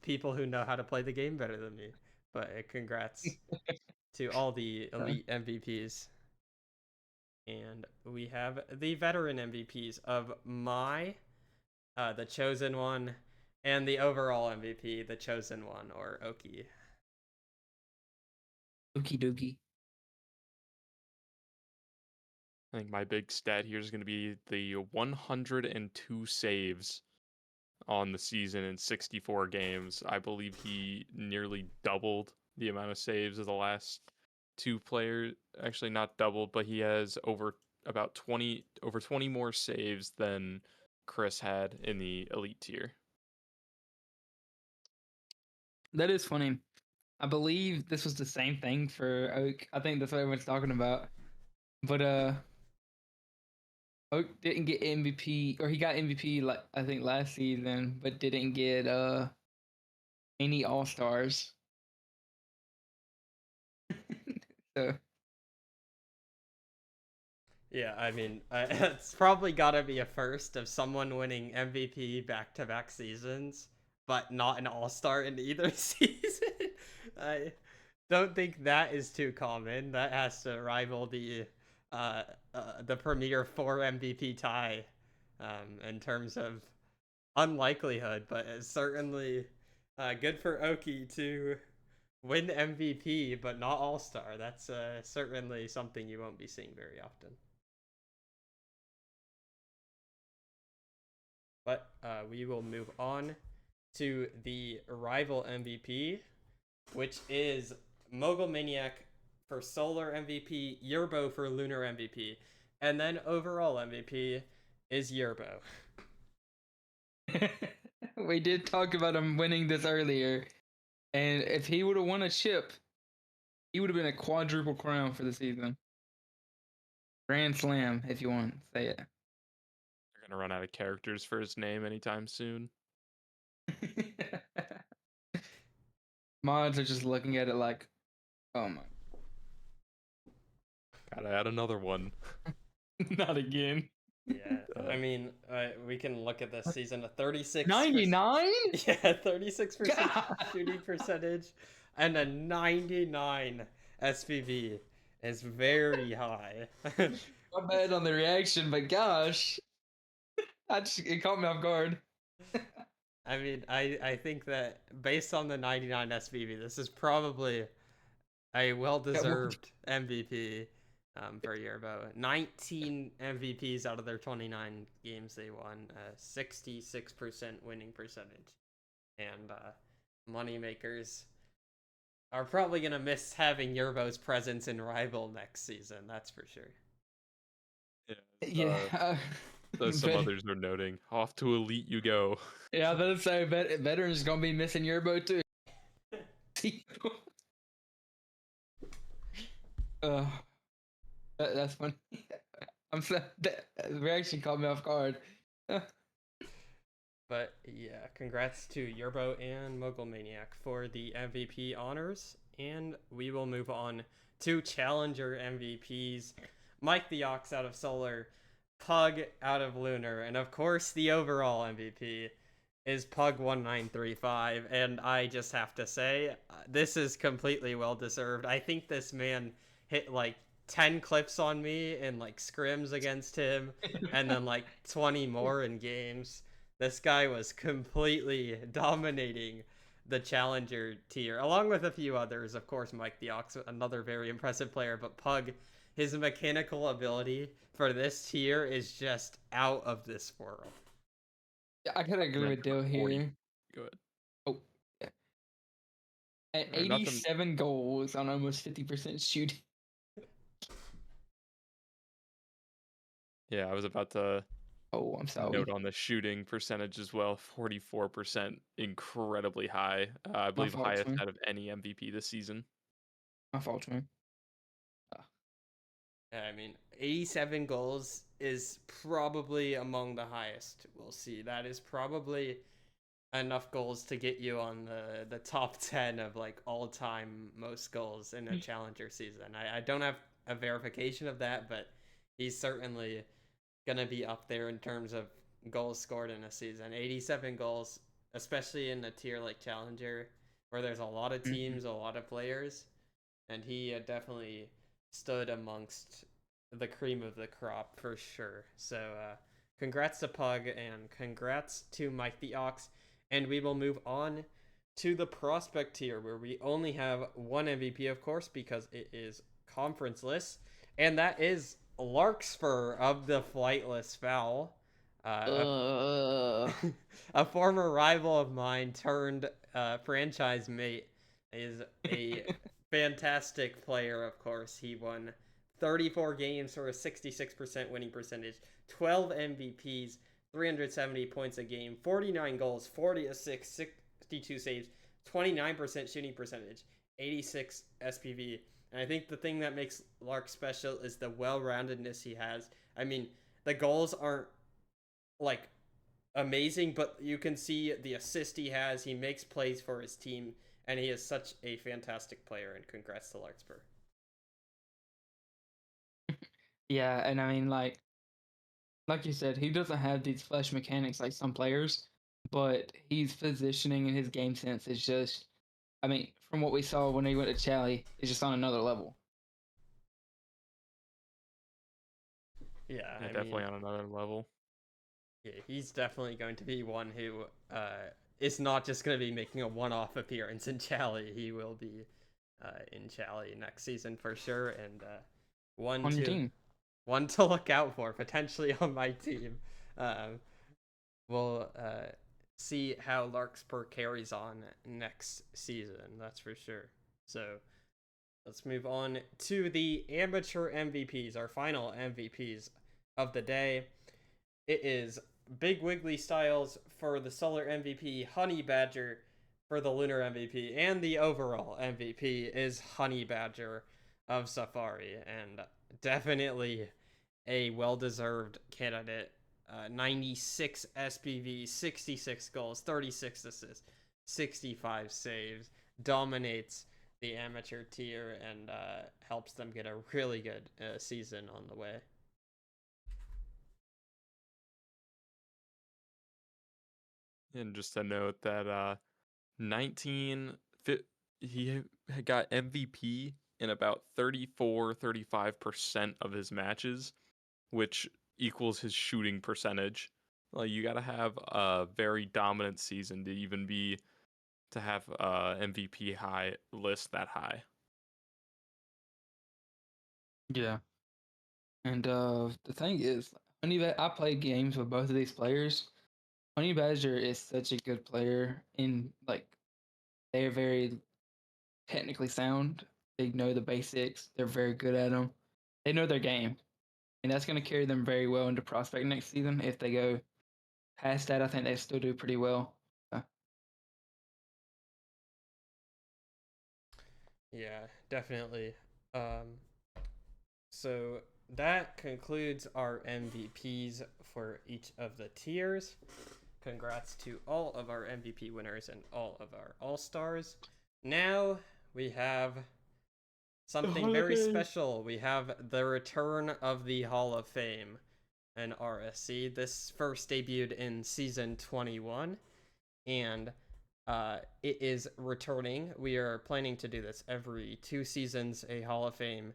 people who know how to play the game better than me. But congrats to all the elite MVPs. And we have the veteran MVPs of the chosen one, and the overall MVP, the chosen one, or Oki. Okie dokie. I think my big stat here is going to be the 102 saves on the season in 64 games. I believe he nearly doubled the amount of saves of the last two players. Actually, not doubled, but he has over 20 more saves than Chris had in the elite tier. That is funny. I believe this was the same thing for Oak. I think that's what everyone's talking about. But Oak didn't get MVP, or he got MVP like I think last season, but didn't get any All Stars. So Yeah, I mean, it's probably got to be a first of someone winning MVP back-to-back seasons, but not an all-star in either season. I don't think that is too common. That has to rival the premier 4 MVP tie in terms of unlikelihood, but it's certainly good for Oki to win MVP, but not all-star. That's certainly something you won't be seeing very often. But we will move on to the rival MVP, which is Mogul Maniac for Solar MVP, Yerbo for Lunar MVP, and then overall MVP is Yerbo. we did talk about him winning this earlier, and if he would have won a chip, he would have been a quadruple crown for the season. Grand Slam, if you want to say it. They're gonna run out of characters for his name anytime soon. Mods are just looking at it like, oh my. Gotta add another one. Not again. Yeah, I mean, we can look at this season. A 36 99? Yeah, 36% shooting percentage and a 99 SPV is very high. My bad on the reaction, but gosh, it caught me off guard. I mean, I think that based on the 99 SPV, this is probably a well-deserved MVP for Yerbo. 19 MVPs out of their 29 games they won, 66% winning percentage. And moneymakers are probably going to miss having Yerbo's presence in Rival next season, that's for sure. Yeah. As some others are noting, off to elite you go. Yeah, I was about to say, veterans gonna be missing Yerbo too. That's funny. I'm so the reaction caught me off guard. But yeah, congrats to Yerbo and Mogul Maniac for the MVP honors, and we will move on to Challenger MVPs. Mike the Ox out of Solar, Pug out of Lunar, and of course the overall MVP is Pug1935, and I just have to say, this is completely well deserved. I think this man hit like 10 clips on me in like scrims against him, and then like 20 more in games. This guy was completely dominating the Challenger tier, along with a few others. Of course, Mike the Ox, another very impressive player, but Pug, his mechanical ability for this tier is just out of this world. Yeah, I gotta agree with Dill here. Go ahead. Oh, yeah. At 87 goals on almost 50% shooting. Yeah, I was about to Oh, I'm sorry. note on the shooting percentage as well. 44%, incredibly high. I My believe fault, highest twin. out of any MVP this season. My fault, twin. I mean, 87 goals is probably among the highest we'll see. That is probably enough goals to get you on the top 10 of like all time most goals in a challenger season. I don't have a verification of that, but he's certainly gonna be up there in terms of goals scored in a season. 87 goals, especially in a tier like challenger where there's a lot of Mhm. teams, a lot of players, and he definitely stood amongst the cream of the crop for sure. So congrats to Pug and congrats to Mike the Ox. And we will move on to the prospect tier where we only have one MVP, of course, because it is conference-less, and that is Larkspur of the Flightless Fowl. Uh, Uh, a, a former rival of mine turned franchise mate is a fantastic player, of course. He won 34 games for a 66% winning percentage, 12 MVPs, 370 points a game, 49 goals, 40 assists, 62 saves, 29% shooting percentage, 86 SPV. And I think the thing that makes Lark special is the well-roundedness he has. I mean, the goals aren't like amazing, but you can see the assist he has. He makes plays for his team, and he is such a fantastic player. And congrats to Larkspur. yeah, and I mean, like you said, he doesn't have these flash mechanics like some players, but his positioning and his game sense is just, I mean, from what we saw when he went to Chally, is just on another level. Yeah, Yeah, I definitely mean, on another level. yeah, he's definitely going to be one who is not just going to be making a one-off appearance in Chally. He will be in Chally next season for sure, and one On your to team. one to look out for potentially on my team. Um, we'll see how Larkspur carries on next season. That's for sure. So let's move on to the amateur MVPs, our final MVPs of the day. It is Big Wiggly Styles for the Solar MVP, Honey Badger for the Lunar MVP, and the overall MVP is Honey Badger of Safari, and definitely a well-deserved candidate. 96 SPV, 66 goals, 36 assists, 65 saves, dominates the amateur tier, and helps them get a really good season on the way. And just to note that 19 he got MVP in about 34-35% of his matches, which equals his shooting percentage. Like you got to have a very dominant season to even be to have MVP high list that high. Yeah. And the thing is, I played games with both of these players. Honey Badger is such a good player in like they're very technically sound. They know the basics. They're very good at them. They know their game, and that's going to carry them very well into prospect next season. If they go past that, I think they still do pretty well. Yeah, definitely. Um, so that concludes our MVPs for each of the tiers. Congrats to all of our MVP winners and all of our All Stars. Now we have something very special. We have the return of the Hall of Fame in RSC. This first debuted in season 21, and it is returning. We are planning to do this every 2 seasons, a Hall of Fame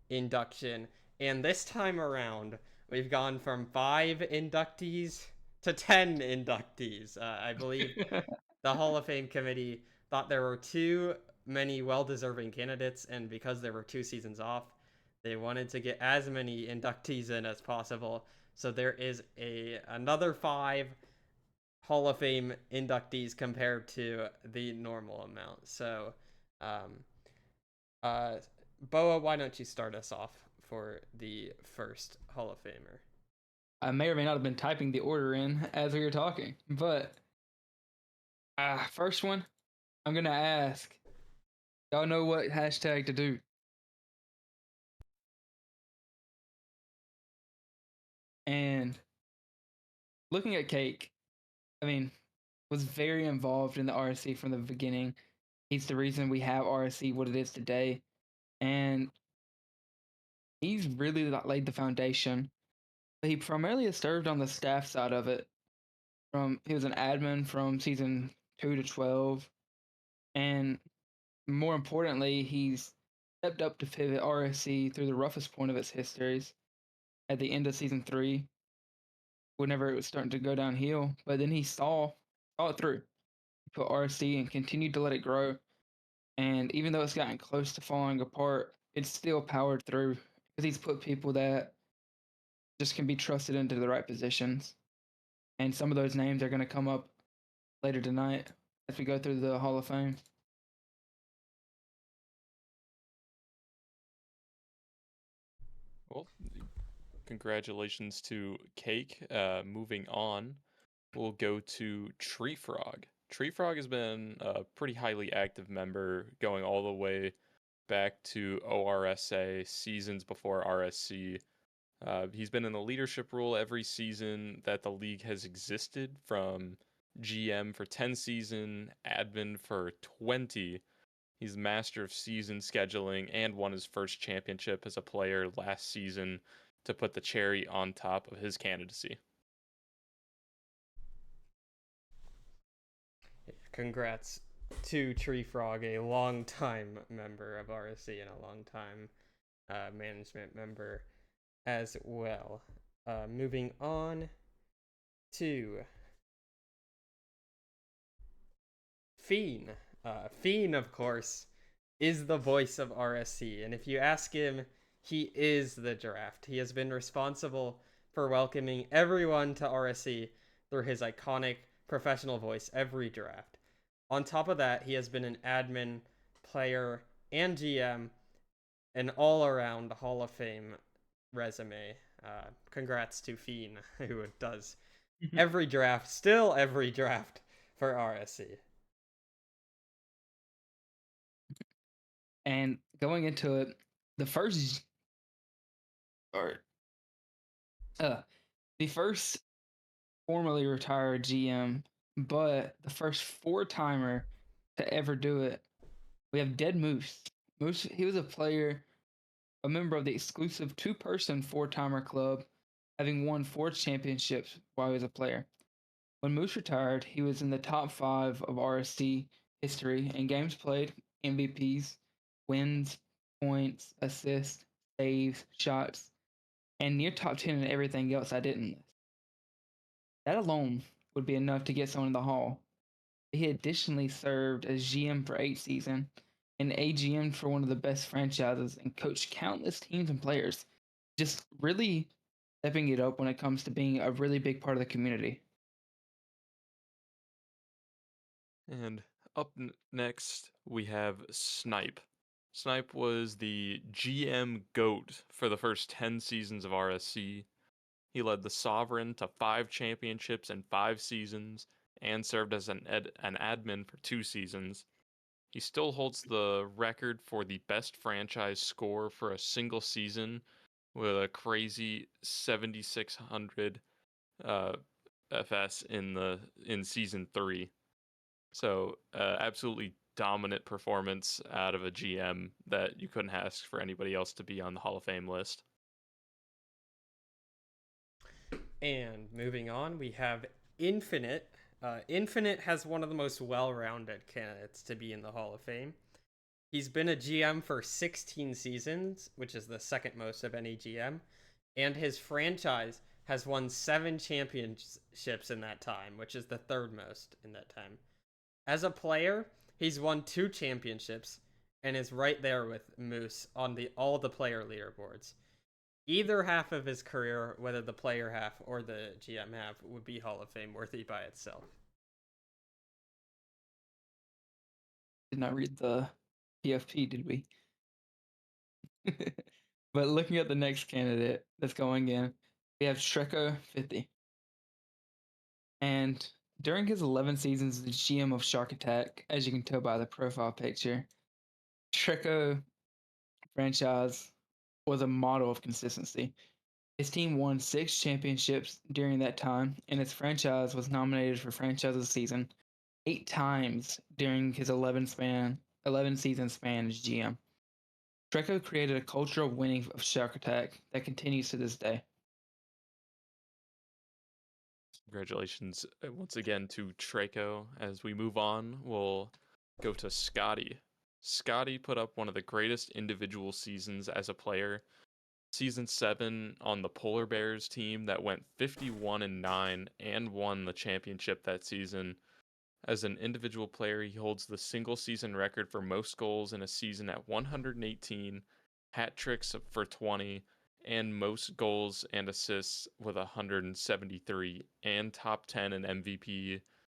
induction. And this time around, we've gone from 5 inductees to 10 inductees. I believe the Hall of Fame committee thought there were too many well deserving candidates, and because there were 2 seasons off, they wanted to get as many inductees in as possible. So there is another 5 Hall of Fame inductees compared to the normal amount. So, um, uh, Boa, why don't you start us off for the first Hall of Famer? I may or may not have been typing the order in as we were talking. But first one, I'm gonna ask. Y'all know what hashtag to do. And looking at Cake, I mean, was very involved in the RSC from the beginning. He's the reason we have RSC what it is today. And he's really laid the foundation. But he primarily has served on the staff side of it. He was an admin from season 2 to 12, and more importantly, he's stepped up to pivot RSC through the roughest point of its histories at the end of season 3, whenever it was starting to go downhill. But then he saw it through. He put RSC and continued to let it grow. And even though it's gotten close to falling apart, it's still powered through because he's put people that just can be trusted into the right positions. And some of those names are going to come up later tonight as we go through the Hall of Fame. Well, congratulations to Cake. Moving on, we'll go to Tree Frog. Tree Frog has been a pretty highly active member going all the way back to ORSA seasons before RSC. He's been in the leadership role every season that the league has existed, from GM for 10 season, admin for 20. He's master of season scheduling and won his first championship as a player last season to put the cherry on top of his candidacy. Congrats to Tree Frog, a long-time member of RSC and a long-time management member as well. Moving on to Fiend. Fiend, of course, is the voice of RSC, and if you ask him, he is the draft. He has been responsible for welcoming everyone to RSC through his iconic professional voice every draft. On top of that, he has been an admin, player, and GM, an all-around Hall of Fame resume. Congrats to Fiend, who does every draft, still every draft for RSC. And going into it, the first formerly retired GM, but the first 4-timer to ever do it. We have Dead Moose. Moose, he was a member of the exclusive 2-person 4-timer club, having won 4 championships while he was a player. When Moose retired, he was in the top 5 of RSC history in games played, MVPs, wins, points, assists, saves, shots, and near top 10 in everything else I didn't list. That alone would be enough to get someone in the Hall. He additionally served as GM for 8 seasons and AGM for one of the best franchises and coached countless teams and players, just really stepping it up when it comes to being a really big part of the community. And up next, we have Snipe. Snipe was the GM GOAT for the first 10 seasons of RSC. He led the Sovereign to 5 championships in 5 seasons and served as an admin for 2 seasons. He still holds the record for the best franchise score for a single season with a crazy 7,600 FS in season 3. So absolutely dominant performance out of a GM that you couldn't ask for anybody else to be on the Hall of Fame list. And moving on, we have Infinite. Infinite has one of the most well-rounded candidates to be in the Hall of Fame. He's been a GM for 16 seasons, which is the second most of any GM, and his franchise has won 7 championships in that time, which is the third most in that time. As a player, he's won 2 championships and is right there with Moose on all the player leaderboards. Either half of his career, whether the player half or the GM half, would be Hall of Fame worthy by itself. Did not read the PFP, did we? But looking at the next candidate that's going in, We have Shreko 50. And during his 11 seasons as the GM of Shark Attack, as you can tell by the profile picture, Shreko franchise was a model of consistency. His team won 6 championships during that time, and his franchise was nominated for Franchise of the Season 8 times during his 11 season span as GM. Shreko created a culture of winning of Shark Attack that continues to this day. Congratulations once again to Traco. As we move on, we'll go to Scotty. Scotty put up one of the greatest individual seasons as a player. Season 7 on the Polar Bears team that went 51-9 and won the championship that season. As an individual player, he holds the single season record for most goals in a season at 118, hat tricks for 20, and most goals and assists with 173, and top 10 in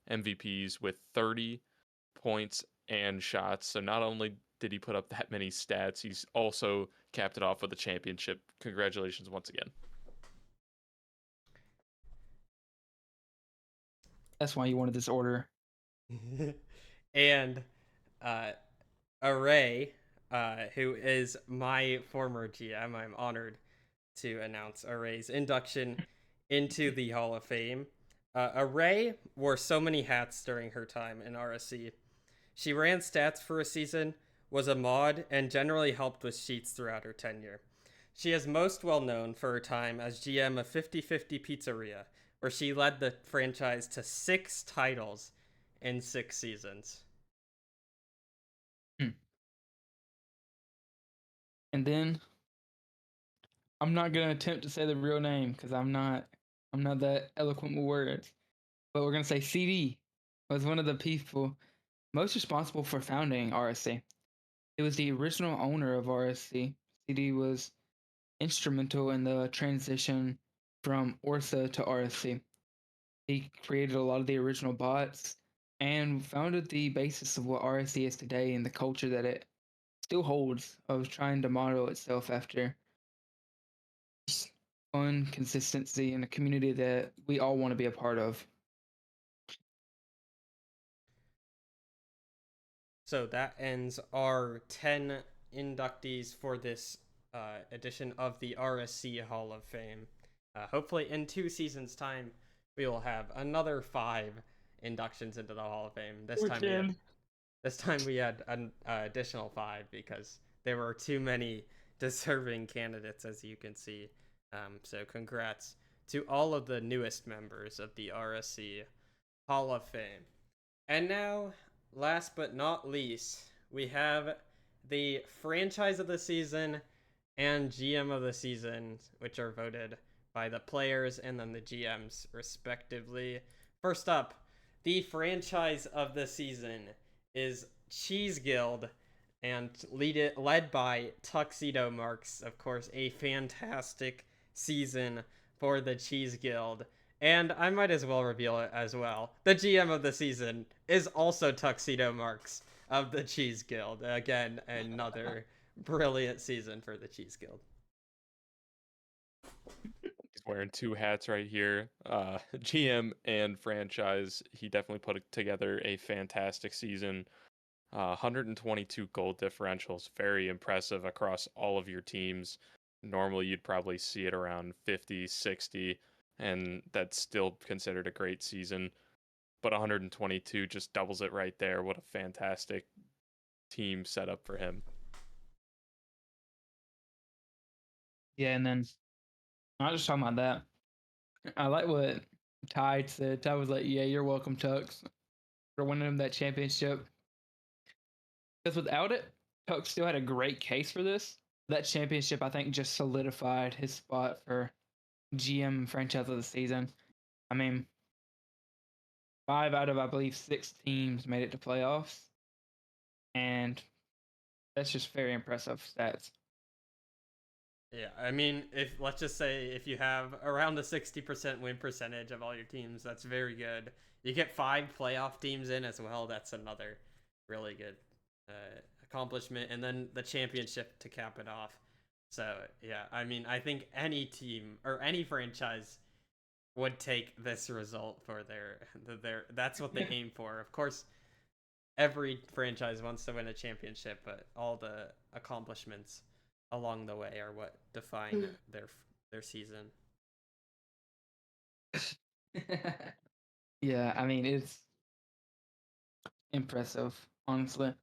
MVPs with 30 points and shots. So not only did he put up that many stats, he's also capped it off with a championship. Congratulations once again. That's why you wanted this order. And Array, who is my former GM, I'm honored to announce Array's induction into the Hall of Fame. Array wore so many hats during her time in RSC. She ran stats for a season, was a mod, and generally helped with sheets throughout her tenure. She is most well known for her time as GM of 50/50 Pizzeria, where she led the franchise to 6 titles in 6 seasons. And then I'm not gonna attempt to say the real name because I'm not that eloquent with words. But we're gonna say CD was one of the people most responsible for founding RSC. It was the original owner of RSC. CD was instrumental in the transition from Orsa to RSC. He created a lot of the original bots and founded the basis of what RSC is today and the culture that it still holds of trying to model itself after fun, consistency, and a community that we all want to be a part of. So that ends our 10 inductees for this edition of the RSC Hall of Fame. Hopefully, in 2 seasons' time, we will have another 5 inductions into the Hall of Fame. This time we had an additional 5 because there were too many deserving candidates, as you can see. So congrats to all of the newest members of the RSC Hall of Fame. And now, last but not least, we have the franchise of the season and GM of the season, which are voted by the players and then the GMs respectively. First up, the franchise of the season is Cheese Guild, and led by Tuxedo Marks, of course, a fantastic season for the Cheese Guild. And I might as well reveal it as well. The GM of the season is also Tuxedo Marks of the Cheese Guild. Again, another brilliant season for the Cheese Guild. He's wearing 2 hats right here. GM and franchise. He definitely put together a fantastic season. 122 goal differentials, very impressive across all of your teams. Normally, you'd probably see it around 50, 60, and that's still considered a great season. But 122 just doubles it right there. What a fantastic team setup for him. Yeah, and then not just talking about that. I like what Ty said. Ty was like, "Yeah, you're welcome, Tux, for winning him that championship." Because without it, Tux still had a great case for this. That championship, I think, just solidified his spot for GM franchise of the season. I mean, 5 out of, I believe, 6 teams made it to playoffs. And that's just very impressive stats. Yeah, I mean, let's just say if you have around a 60% win percentage of all your teams, that's very good. You get 5 playoff teams in as well. That's another really good accomplishment. And then the championship to cap it off. So yeah, I mean, I think any team or any franchise would take this result for their that's what they aim for. Of course, every franchise wants to win a championship, but all the accomplishments along the way are what define their season. Yeah, I mean, it's impressive, honestly.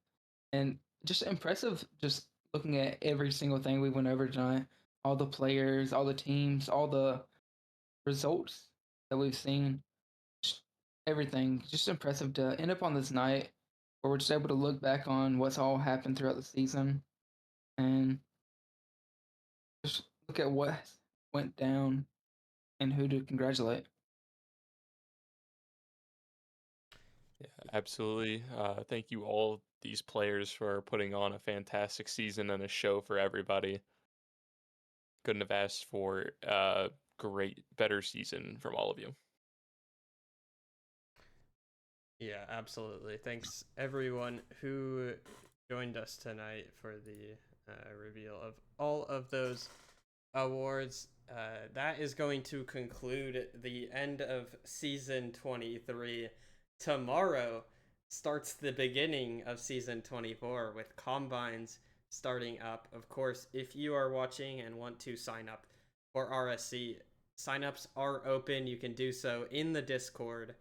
And just impressive just looking at every single thing we went over tonight. All the players, all the teams, all the results that we've seen, just everything. Just impressive to end up on this night where we're just able to look back on what's all happened throughout the season and just look at what went down and who to congratulate. Yeah, absolutely. Thank you all these players for putting on a fantastic season and a show for everybody. Couldn't have asked for a better season from all of you. Yeah, absolutely. Thanks everyone who joined us tonight for the reveal of all of those awards. That is going to conclude the end of season 23. Tomorrow starts the beginning of season 24 with combines starting up. Of course, if you are watching and want to sign up for RSC, signups are open. You can do so in the Discord.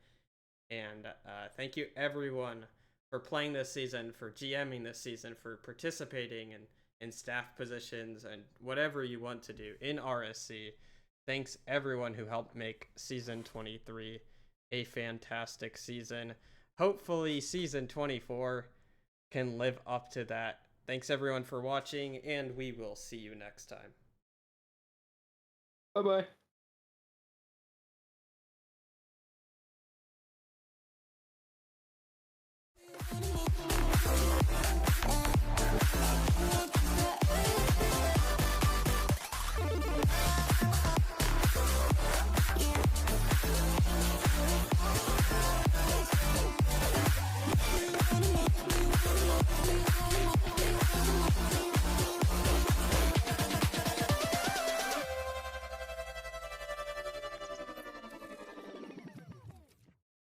And thank you everyone for playing this season, for GMing this season, for participating in staff positions and whatever you want to do in RSC. Thanks everyone who helped make season 23 a fantastic season. Hopefully season 24 can live up to that. Thanks everyone for watching, and we will see you next time. Bye bye.